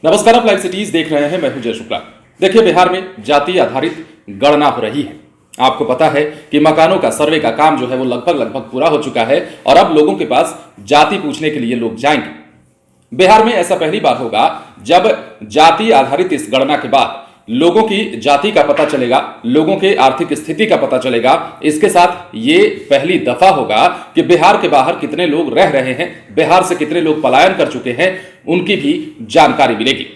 नमस्कार, आप live cities देख रहे हैं। मैं हूं जय शुक्ला। देखिए, बिहार में जाति आधारित गणना हो रही है। आपको पता है कि मकानों का सर्वे का काम जो है वो लगभग पूरा हो चुका है और अब लोगों के पास जाति पूछने के लिए लोग जाएंगे। बिहार में ऐसा पहली बार होगा जब जाति आधारित इस गणना के बाद लोगों की जाति का पता चलेगा, लोगों के आर्थिक स्थिति का पता चलेगा। इसके साथ ये पहली दफा होगा कि बिहार के बाहर कितने लोग रह रहे हैं, बिहार से कितने लोग पलायन कर चुके हैं, उनकी भी जानकारी मिलेगी।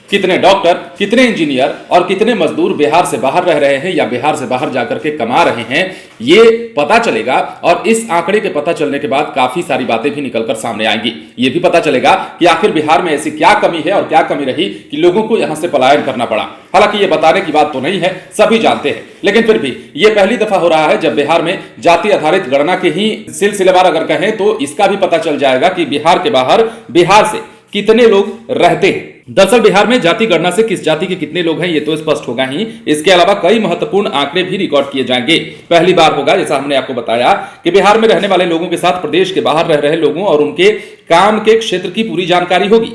कितने डॉक्टर, कितने इंजीनियर और कितने मजदूर बिहार से बाहर रह रहे हैं या बिहार से बाहर जाकर के कमा रहे हैं, ये पता चलेगा। और इस आंकड़े के पता चलने के बाद काफी सारी बातें भी निकलकर सामने आएंगी। ये भी पता चलेगा कि आखिर बिहार में ऐसी क्या कमी है और क्या कमी रही कि लोगों को यहां से पलायन करना पड़ा। हालांकि ये बताने की बात तो नहीं है, सभी जानते हैं, लेकिन फिर भी ये पहली दफा हो रहा है जब बिहार में जाति आधारित गणना के ही सिलसिलेवार अगर कहें तो इसका भी पता चल जाएगा कि बिहार के बाहर बिहार से कितने लोग रहते हैं। दरअसल बिहार में जाति गणना से किस जाति के कितने लोग हैं ये तो स्पष्ट होगा ही, इसके अलावा कई महत्वपूर्ण आंकड़े भी रिकॉर्ड किए जाएंगे। पहली बार होगा, जैसा हमने आपको बताया, कि बिहार में रहने वाले लोगों के साथ प्रदेश के बाहर रह रहे लोगों और उनके काम के क्षेत्र की पूरी जानकारी होगी।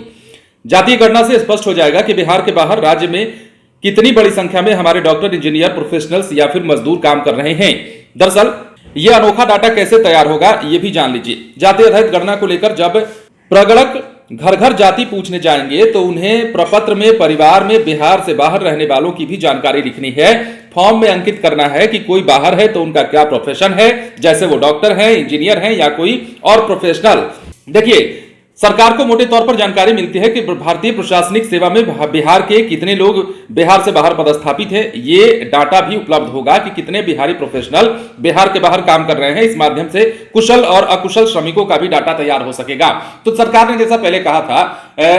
जातीय गणना से स्पष्ट हो जाएगा कि बिहार के बाहर राज्य में कितनी बड़ी संख्या में हमारे डॉक्टर, इंजीनियर, प्रोफेशनल्स या फिर मजदूर काम कर रहे हैं। दरअसल यह अनोखा डाटा कैसे तैयार होगा ये भी जान लीजिए। जाति आधारित गणना को लेकर जब प्रगणक घर घर जाति पूछने जाएंगे तो उन्हें प्रपत्र में परिवार में बिहार से बाहर रहने वालों की भी जानकारी लिखनी है। फॉर्म में अंकित करना है कि कोई बाहर है तो उनका क्या प्रोफेशन है, जैसे वो डॉक्टर है, इंजीनियर है या कोई और प्रोफेशनल। देखिए, सरकार को मोटे तौर पर जानकारी मिलती है कि भारतीय प्रशासनिक सेवा में बिहार के कितने लोग बिहार से बाहर पदस्थापित हैं। ये डाटा भी उपलब्ध होगा कि कितने बिहारी प्रोफेशनल बिहार के बाहर काम कर रहे हैं। इस माध्यम से कुशल और अकुशल श्रमिकों का भी डाटा तैयार हो सकेगा। तो सरकार ने जैसा पहले कहा था,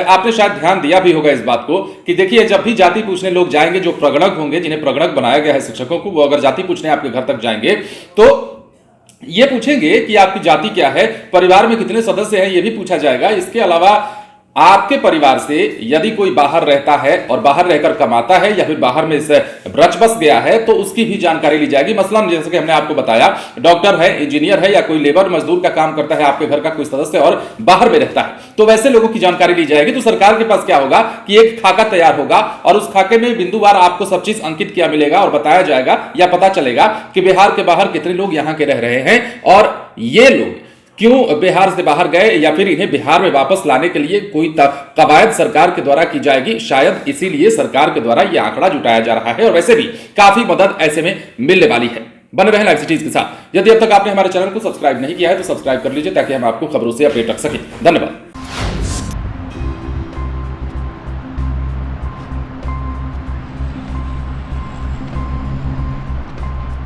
आपने शायद ध्यान दिया भी होगा इस बात को कि देखिए, जब भी जाति पूछने लोग जाएंगे, जो प्रगणक होंगे, जिन्हें प्रगणक बनाया गया है शिक्षकों को, वो अगर जाति पूछने आपके घर तक जाएंगे तो ये पूछेंगे कि आपकी जाति क्या है, परिवार में कितने सदस्य हैं, ये भी पूछा जाएगा। इसके अलावा आपके परिवार से यदि कोई बाहर रहता है और बाहर रहकर कमाता है या फिर बाहर में से रच बस गया है तो उसकी भी जानकारी ली जाएगी। मसलन जैसे कि हमने आपको बताया, डॉक्टर है, इंजीनियर है या कोई लेबर मजदूर का काम करता है आपके घर का कोई सदस्य और बाहर में रहता है, तो वैसे लोगों की जानकारी ली जाएगी। तो सरकार के पास क्या होगा कि एक खाका तैयार होगा और उस खाके में बिंदुवार आपको सब चीज अंकित किया मिलेगा और बताया जाएगा या पता चलेगा कि बिहार के बाहर कितने लोग यहां के रह रहे हैं और ये लोग क्यों बिहार से बाहर गए या फिर इन्हें बिहार में वापस लाने के लिए कोई कवायद सरकार के द्वारा की जाएगी। शायद इसीलिए सरकार के द्वारा यह आंकड़ा जुटाया जा रहा है और वैसे भी काफी मदद ऐसे में मिलने वाली है। बने रहें लाइव सिटीज के साथ। यदि अब तक आपने हमारे चैनल को सब्सक्राइब नहीं किया है तो सब्सक्राइब कर लीजिए ताकि हम आपको खबरों से अपडेट रख सकें। धन्यवाद।